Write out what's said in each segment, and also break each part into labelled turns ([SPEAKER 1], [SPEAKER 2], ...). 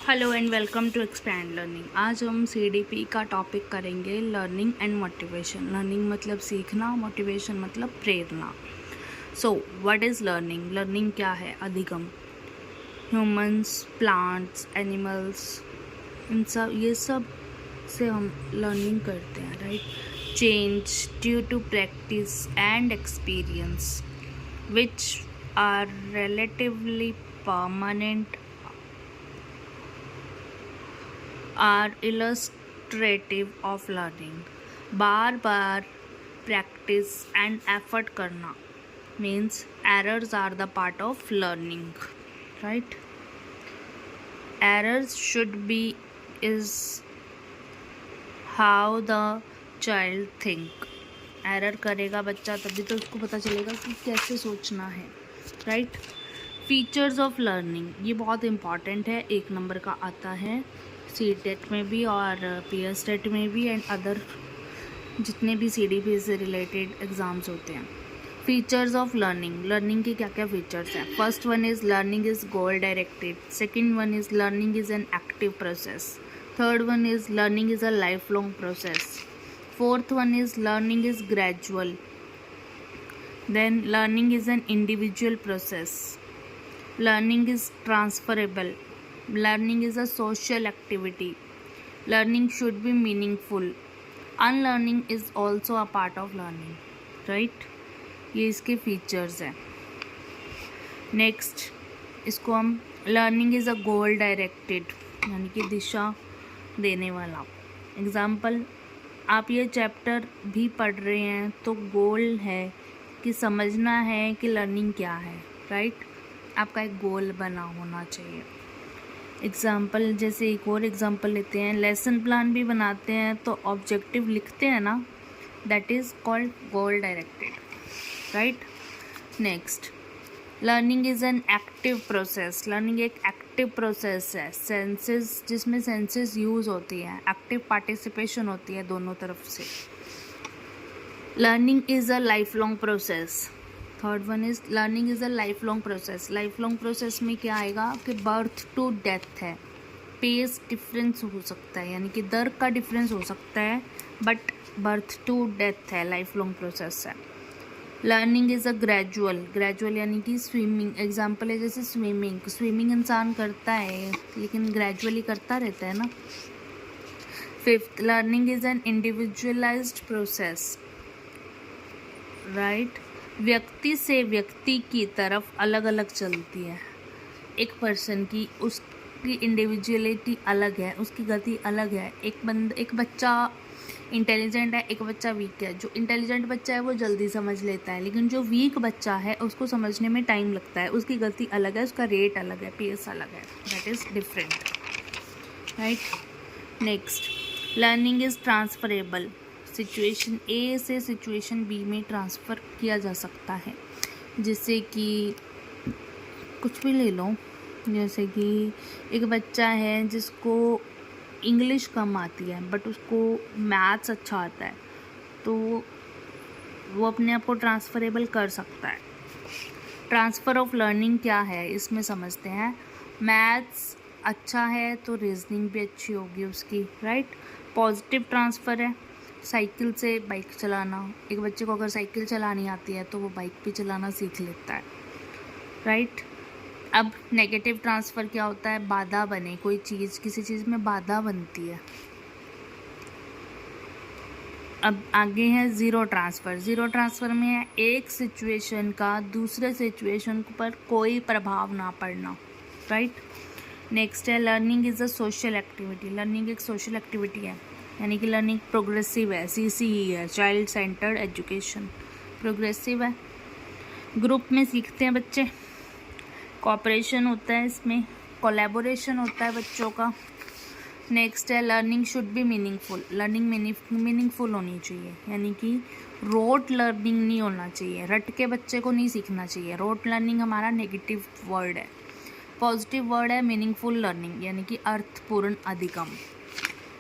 [SPEAKER 1] Hello and welcome to expand learning. आज हम CDP का टॉपिक करेंगे लर्निंग एंड मोटिवेशन। लर्निंग मतलब सीखना, मोटिवेशन मतलब प्रेरणा। So what is learning? Learning क्या है? अधिगम। ह्यूमंस, प्लांट्स, एनिमल्स, ये सब से हम लर्निंग करते हैं, right? Change due to practice and experience which are relatively permanent are illustrative of learning. बार बार प्रैक्टिस एंड एफर्ट करना means errors are the part of learning, right? Errors should be is how the child think. Error करेगा बच्चा तभी तो उसको पता चलेगा कि कैसे सोचना है, राइट? फीचर्स ऑफ लर्निंग, ये बहुत इम्पॉर्टेंट है, 1 नंबर का आता है सीटेट में भी और पीएसटेट में भी एंड अदर जितने भी सीडीपी से रिलेटेड एग्ज़ाम्स होते हैं। फीचर्स ऑफ लर्निंग, लर्निंग के क्या क्या फीचर्स हैं? First one is learning is goal directed. Second one is learning is an active process. Third one is learning is a life long process. Fourth one is learning is gradual. Then learning is an individual process. Learning is transferable. Learning is a social activity. Learning should be meaningful. Unlearning is also a part of learning. Right? ये इसके features हैं। Next इसको हम learning is a goal directed, यानी कि दिशा देने वाला। Example, आप ये चैप्टर भी पढ़ रहे हैं तो गोल है कि समझना है कि लर्निंग क्या है, राइट? आपका एक गोल बना होना चाहिए। एग्ज़ाम्पल, जैसे एक और एग्ज़ाम्पल लेते हैं, लेसन प्लान भी बनाते हैं तो ऑब्जेक्टिव लिखते हैं ना, that is called goal directed, right? Next, learning is an active process. Learning एक एक्टिव प्रोसेस है, सेंसेस जिसमें सेंसेस यूज़ होती हैं, एक्टिव पार्टिसिपेशन होती है दोनों तरफ से। Learning is a life long process. Third one is learning is a life long process. Life long process में क्या आएगा कि बर्थ टू डेथ है, पेस डिफरेंस हो सकता है, यानी कि दर का डिफरेंस हो सकता है, बट बर्थ टू डेथ है, लाइफ लॉन्ग प्रोसेस है। Learning is a gradual. Gradual यानी कि स्विमिंग, एग्जाम्पल है जैसे स्विमिंग। स्विमिंग इंसान करता है लेकिन ग्रेजुअली करता रहता है ना। Fifth, learning is N individualised process, right? व्यक्ति से व्यक्ति की तरफ अलग अलग चलती है। एक पर्सन की, उसकी इंडिविजुअलिटी अलग है, उसकी गति अलग है। एक बच्चा इंटेलिजेंट है, एक बच्चा वीक है। जो इंटेलिजेंट बच्चा है वो जल्दी समझ लेता है, लेकिन जो वीक बच्चा है उसको समझने में टाइम लगता है। उसकी गति अलग है, उसका रेट अलग है, पेस अलग है, that is different, right? Next, learning is transferable. Situation ए से सिचुएशन बी में ट्रांसफ़र किया जा सकता है। जैसे कि कुछ भी ले लो, जैसे कि एक बच्चा है जिसको इंग्लिश कम आती है बट उसको मैथ्स अच्छा आता है, तो वो अपने आप को ट्रांसफरेबल कर सकता है। ट्रांसफ़र ऑफ लर्निंग क्या है इसमें समझते हैं। मैथ्स अच्छा है तो रीजनिंग भी अच्छी होगी उसकी, राइट? पॉजिटिव ट्रांसफ़र है, साइकिल से बाइक चलाना। एक बच्चे को अगर साइकिल चलानी आती है तो वो बाइक भी चलाना सीख लेता है, राइट? अब नेगेटिव ट्रांसफ़र क्या होता है? बाधा बने कोई चीज़, किसी चीज़ में बाधा बनती है। अब आगे है ज़ीरो ट्रांसफ़र। ज़ीरो ट्रांसफ़र में है एक सिचुएशन का दूसरे सिचुएशन पर कोई प्रभाव ना पड़ना, राइट? नेक्स्ट है learning is a social activity. Learning एक सोशल एक्टिविटी है, यानी कि लर्निंग प्रोग्रेसिव है, CCE है, चाइल्ड सेंटर्ड एजुकेशन, प्रोग्रेसिव है। ग्रुप में सीखते हैं बच्चे, कोऑपरेशन होता है इसमें, कोलैबोरेशन होता है बच्चों का। नेक्स्ट है learning should be meaningful. Learning meaningful होनी चाहिए, यानी कि रोट लर्निंग नहीं होना चाहिए, रट के बच्चे को नहीं सीखना चाहिए। रोट लर्निंग हमारा नेगेटिव वर्ड है, पॉजिटिव वर्ड है मीनिंगफुल लर्निंग, यानी कि अर्थपूर्ण अधिगम।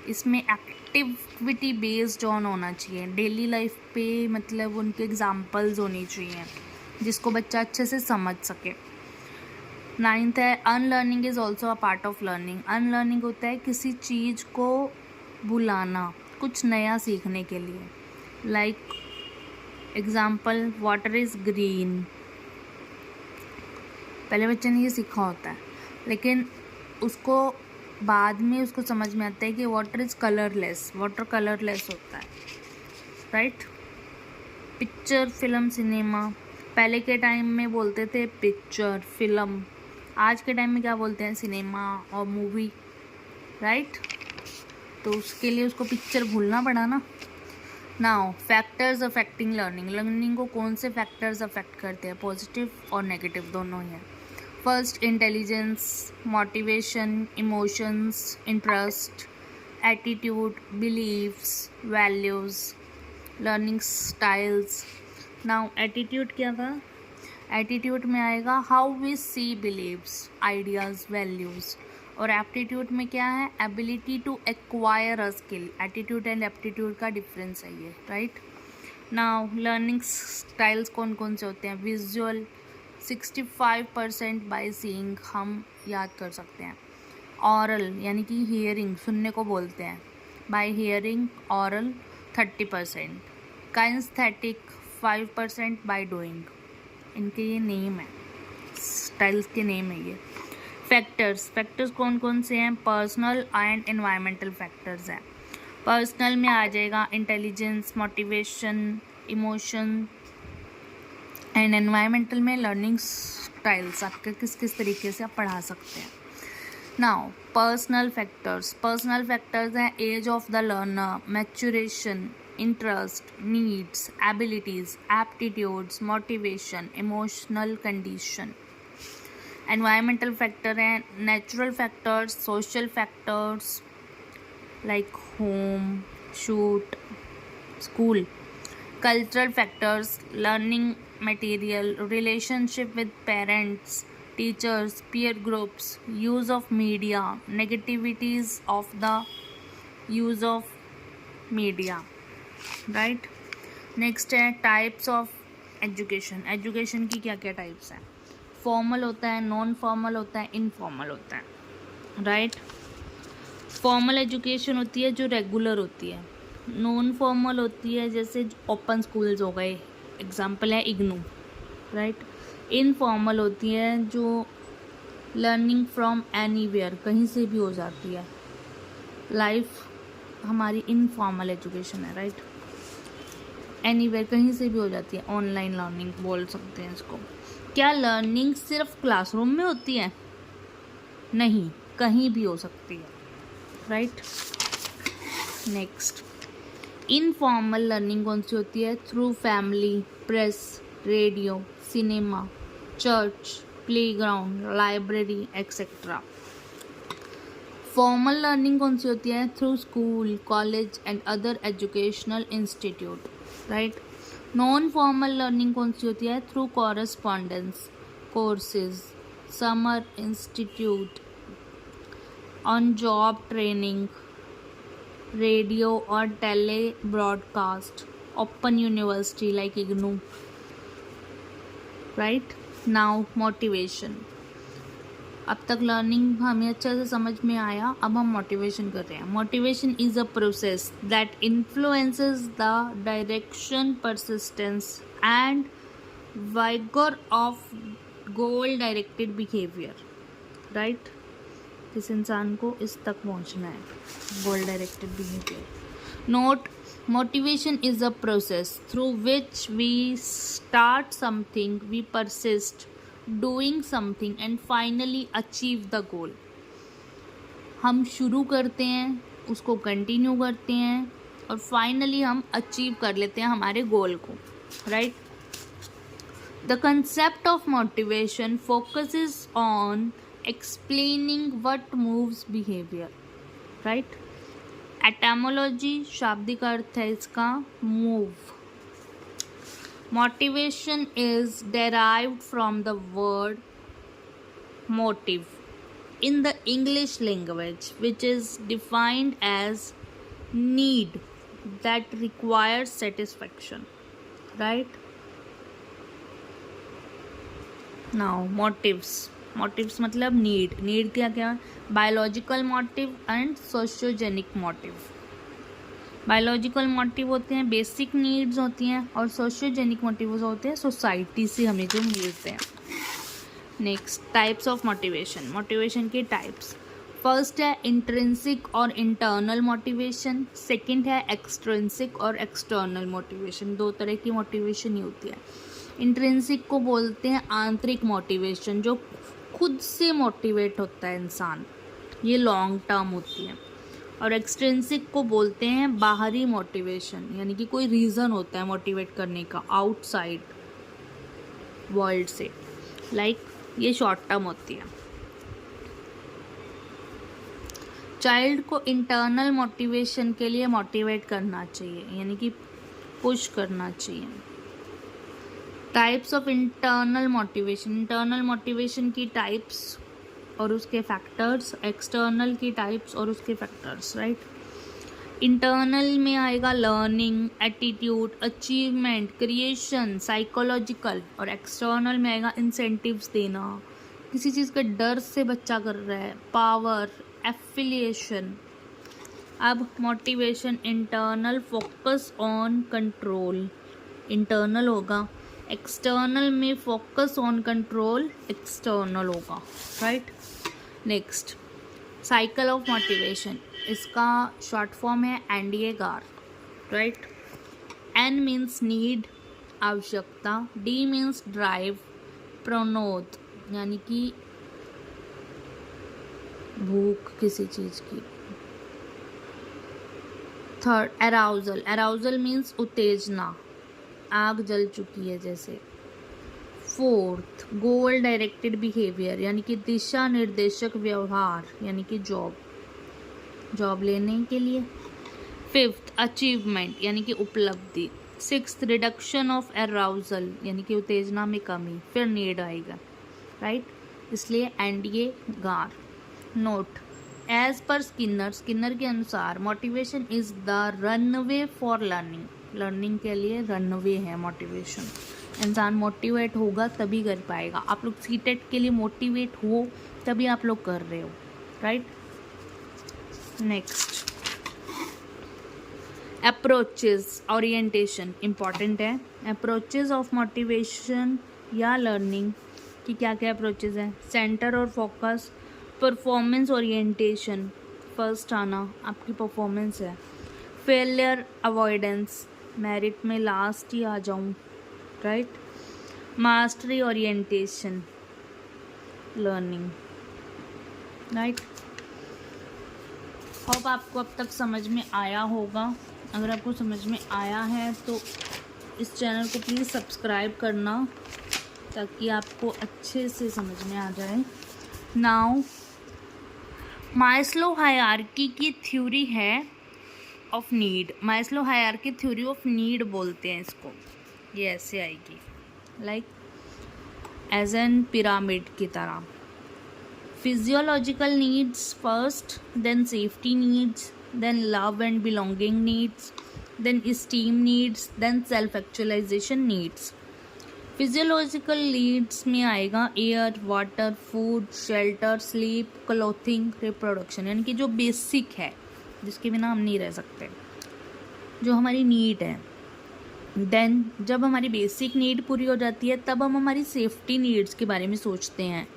[SPEAKER 1] इसमें एक्टिविटी बेस्ड ऑन होना चाहिए, डेली लाइफ पे मतलब उनके एग्जाम्पल्स होनी चाहिए जिसको बच्चा अच्छे से समझ सके। नाइन्थ है unlearning is also a part of learning. Unlearning होता है किसी चीज़ को भुलाना, कुछ नया सीखने के लिए। Like example, water is green, पहले बच्चे ने ये सीखा होता है, लेकिन उसको बाद में उसको समझ में आता है कि water is colourless, water colourless होता है, राइट। पिक्चर, फिल्म, सिनेमा, पहले के टाइम में बोलते थे पिक्चर, फिल्म, आज के टाइम में क्या बोलते हैं, सिनेमा और मूवी, राइट। तो उसके लिए उसको पिक्चर भूलना पड़ा ना। Now factors affecting learning, learning को कौन से फैक्टर्स अफेक्ट करते हैं, पॉजिटिव और नेगेटिव दोनों ही हैं। First, intelligence, motivation, emotions, interest, attitude, beliefs, values, learning styles. Now attitude क्या था, एटीट्यूड में आएगा how we see, beliefs, ideas, values. और एप्टीट्यूड में क्या है, ability to acquire a skill. Attitude and aptitude का डिफरेंस है ये, राइट। नाउ लर्निंग स्टाइल्स कौन कौन से होते हैं, विजुअल 65% बाय सीइंग, हम याद कर सकते हैं। ऑरल यानी कि हियरिंग, सुनने को बोलते हैं, by hearing, aural 30%। Kinesthetic 5% by doing, इनके ये नेम है, स्टाइल्स के नेम है ये। फैक्टर्स, फैक्टर्स कौन कौन से हैं, पर्सनल एंड एनवायरमेंटल फैक्टर्स हैं। पर्सनल में आ जाएगा intelligence, motivation, emotion, and environmental में लर्निंग स्टाइल्स, आपके किस किस तरीके से आप पढ़ा सकते हैं। नाउ पर्सनल फैक्टर्स हैं age of the learner, maturation, interest, needs, abilities, aptitudes, motivation, emotional condition. Environmental factor हैं natural factors, social factors like home, shoot, school. Cultural factors, learning material, relationship with parents, teachers, peer groups, use of media, negativities of the use of media, right. Next है types of education. Education की क्या क्या types हैं, formal होता है, non formal होता है, informal होता है, राइट। फॉर्मल एजुकेशन होती है जो रेगुलर होती है, नॉन फॉर्मल होती है जैसे ओपन स्कूल्स हो गए, एग्जांपल है इग्नू, राइट। इनफॉर्मल होती है जो लर्निंग फ्रॉम एनीवेयर, कहीं से भी हो जाती है, लाइफ हमारी इनफॉर्मल एजुकेशन है, राइट। एनीवेयर कहीं से भी हो जाती है, ऑनलाइन लर्निंग बोल सकते हैं इसको। क्या लर्निंग सिर्फ क्लासरूम में होती है, नहीं, कहीं भी हो सकती है, राइट। नेक्स्ट, इनफॉर्मल लर्निंग कौन सी होती है, through family, press, radio, cinema, church, playground, library, etcetera. Formal learning कौन सी होती है, through school, college and other educational institute, right. Non formal learning कौन सी होती है, through correspondence, courses, summer institute, on job training, radio और tele broadcast, open university like IGNOU, right. Now motivation, अब तक लर्निंग हमें अच्छे से समझ में आया, अब हम मोटिवेशन कर रहे हैं। Motivation is a process that influences the direction, persistence and vigour of goal directed behaviour, right. किस इंसान को इस तक पहुंचना है, goal directed behaviour. Note, motivation is a process through which we start something, we persist doing something and finally achieve the goal. हम शुरू करते हैं, उसको कंटिन्यू करते हैं और फाइनली हम अचीव कर लेते हैं हमारे गोल को, right. The concept of motivation focuses on explaining what moves behavior, right. Etymology, शाब्दिक अर्थ है इसका move. Motivation is derived from the word motive in the English language which is defined as need that requires satisfaction, right. Now motives, motives मतलब need क्या क्या, biological motive and sociogenic motive. Biological motive होते हैं basic needs होती हैं, और सोशियोजेनिक motives होते हैं सोसाइटी से हमें जो मिलते हैं। Next, types of motivation. Motivation के टाइप्स, फर्स्ट है इंट्रिंसिक और इंटरनल मोटिवेशन, सेकंड है एक्सट्रिंसिक और एक्सटर्नल मोटिवेशन। दो तरह की मोटिवेशन ही होती है। इंट्रिंसिक को बोलते हैं आंतरिक मोटिवेशन, जो खुद से मोटिवेट होता है इंसान, ये लॉन्ग टर्म होती है। और एक्सट्रिंसिक को बोलते हैं बाहरी मोटिवेशन, यानी कि कोई रीज़न होता है मोटिवेट करने का आउटसाइड वर्ल्ड से, लाइक ये शॉर्ट टर्म होती है। चाइल्ड को इंटरनल मोटिवेशन के लिए मोटिवेट करना चाहिए, यानी कि पुश करना चाहिए। Types of internal motivation, internal motivation की टाइप्स और उसके फैक्टर्स, एक्सटर्नल की टाइप्स और उसके फैक्टर्स, राइट। इंटरनल में आएगा learning, attitude, achievement, creation, psychological, और एक्सटर्नल में आएगा इंसेंटिव्स देना, किसी चीज़ का डर से बच्चा कर रहा है, पावर, एफिलिएशन। अब motivation internal, focus on control, internal होगा। एक्सटर्नल में फोकस ऑन कंट्रोल, एक्सटर्नल होगा, right. Next, cycle of motivation, इसका शॉर्ट फॉर्म है एनडीए-गार, राइट। एन मीन्स नीड, आवश्यकता, डी मीन्स ड्राइव, प्रोनोद यानी कि भूख किसी चीज़ की। थर्ड, अराउजल, अराउजल मीन्स उत्तेजना, आग जल चुकी है जैसे। फोर्थ, गोल डायरेक्टेड बिहेवियर, यानी कि दिशा निर्देशक व्यवहार, यानी कि जॉब लेने के लिए। फिफ्थ, अचीवमेंट, यानी कि उपलब्धि। सिक्स्थ, रिडक्शन ऑफ अराउजल, यानी कि उत्तेजना में कमी, फिर नीड आएगा, राइट। इसलिए एनडीए-गार। नोट, एज पर स्किनर के अनुसार motivation is the runway for learning, learning के लिए रनवे है मोटिवेशन। इंसान मोटिवेट होगा तभी कर पाएगा। आप लोग सीटेट के लिए मोटिवेट हो तभी आप लोग कर रहे हो, right. Next, approaches, orientation important है। अप्रोचेस ऑफ मोटिवेशन या लर्निंग की क्या क्या अप्रोचेस हैं, सेंटर और फोकस, परफॉर्मेंस ओरिएंटेशन, फर्स्ट आना आपकी परफॉर्मेंस है। फेलियर अवॉइडेंस, मेरिट में लास्ट ही आ जाऊं, right. Mastery orientation, learning, right. Hope आपको अब तक समझ में आया होगा। अगर आपको समझ में आया है तो इस चैनल को प्लीज़ सब्सक्राइब करना, ताकि आपको अच्छे से समझ में आ जाए। नाउ, मास्लो हायरार्की की थ्योरी है of need, Maslow hierarchy theory of need बोलते हैं इसको। ये ऐसे आएगी, लाइक एज एन पिरामिड की तरह। Physiological needs first, then safety needs, then love and belonging needs, then esteem needs, then self actualization needs. Physiological needs में आएगा air, water, food, shelter, sleep, clothing, reproduction, यानी कि जो basic है, जिसके बिना हम नहीं रह सकते, जो हमारी नीड है। देन जब हमारी बेसिक नीड पूरी हो जाती है तब हम हमारी सेफ्टी नीड्स के बारे में सोचते हैं,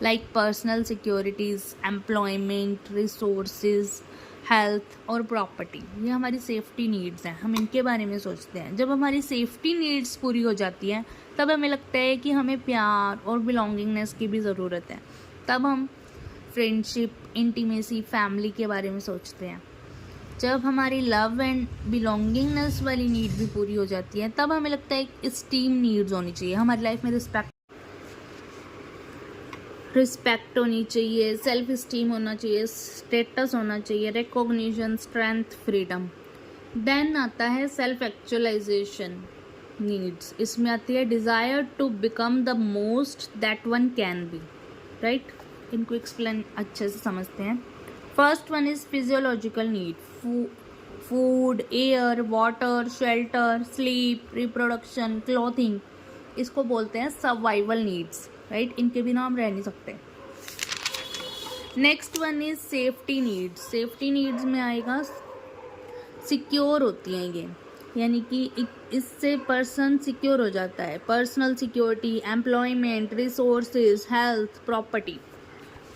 [SPEAKER 1] like personal securities, employment, resources, health और प्रॉपर्टी। ये हमारी सेफ्टी नीड्स हैं, हम इनके बारे में सोचते हैं। जब हमारी सेफ्टी नीड्स पूरी हो जाती हैं तब हमें लगता है कि हमें प्यार और बिलोंगिंगनेस की भी ज़रूरत है। तब हम फ्रेंडशिप, इंटीमेसी, फैमिली के बारे में सोचते हैं। जब हमारी लव एंड बिलोंगिंगनेस वाली नीड भी पूरी हो जाती है तब हमें लगता है कि स्टीम नीड्स होनी चाहिए, हमारी लाइफ में रिस्पेक्ट होनी चाहिए, सेल्फ स्टीम होना चाहिए, स्टेटस होना चाहिए, रिकॉग्निशन, स्ट्रेंथ, फ्रीडम। देन आता है सेल्फ एक्चुअलाइजेशन नीड्स, इसमें आती है desire to become the most that one can be, right. इनको एक्सप्लेन अच्छे से समझते हैं। First one is physiological need, food, air, water, shelter, sleep, reproduction, clothing, इसको बोलते हैं सर्वाइवल नीड्स। राइट, इनके बिना हम रह नहीं सकते। Next one is safety needs. Safety needs में आएगा सिक्योर होती हैं ये, यानी कि इससे पर्सन सिक्योर हो जाता है। Personal security, employment, resources, health, property.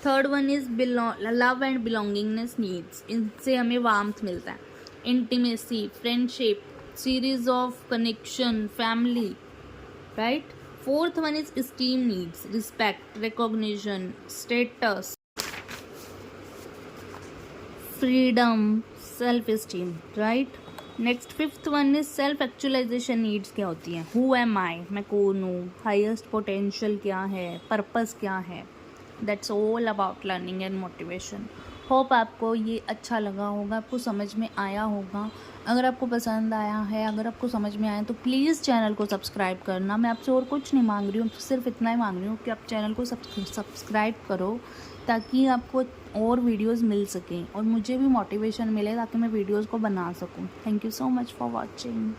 [SPEAKER 1] Third one is love and belongingness needs. इनसे हमें वार्मथ मिलता है, intimacy, friendship, series of connection, family, right. Fourth one is esteem needs, respect, recognition, status, freedom, self esteem, right. Next fifth one is self actualization needs. क्या होती हैं? Who am आई, मैं कौन हूँ, हाईएस्ट पोटेंशियल क्या है, पर्पस क्या है। That's all about learning and motivation. Hope आपको ये अच्छा लगा होगा, आपको समझ में आया होगा। अगर आपको पसंद आया है, अगर आपको समझ में आया तो प्लीज़ चैनल को सब्सक्राइब करना। मैं आपसे और कुछ नहीं मांग रही हूँ, सिर्फ इतना ही मांग रही हूँ कि आप चैनल को सब्सक्राइब करो, ताकि आपको और वीडियोस मिल सकें और मुझे भी मोटिवेशन मिले, ताकि मैं वीडियोस को बना सकूं। Thank you so much for watching.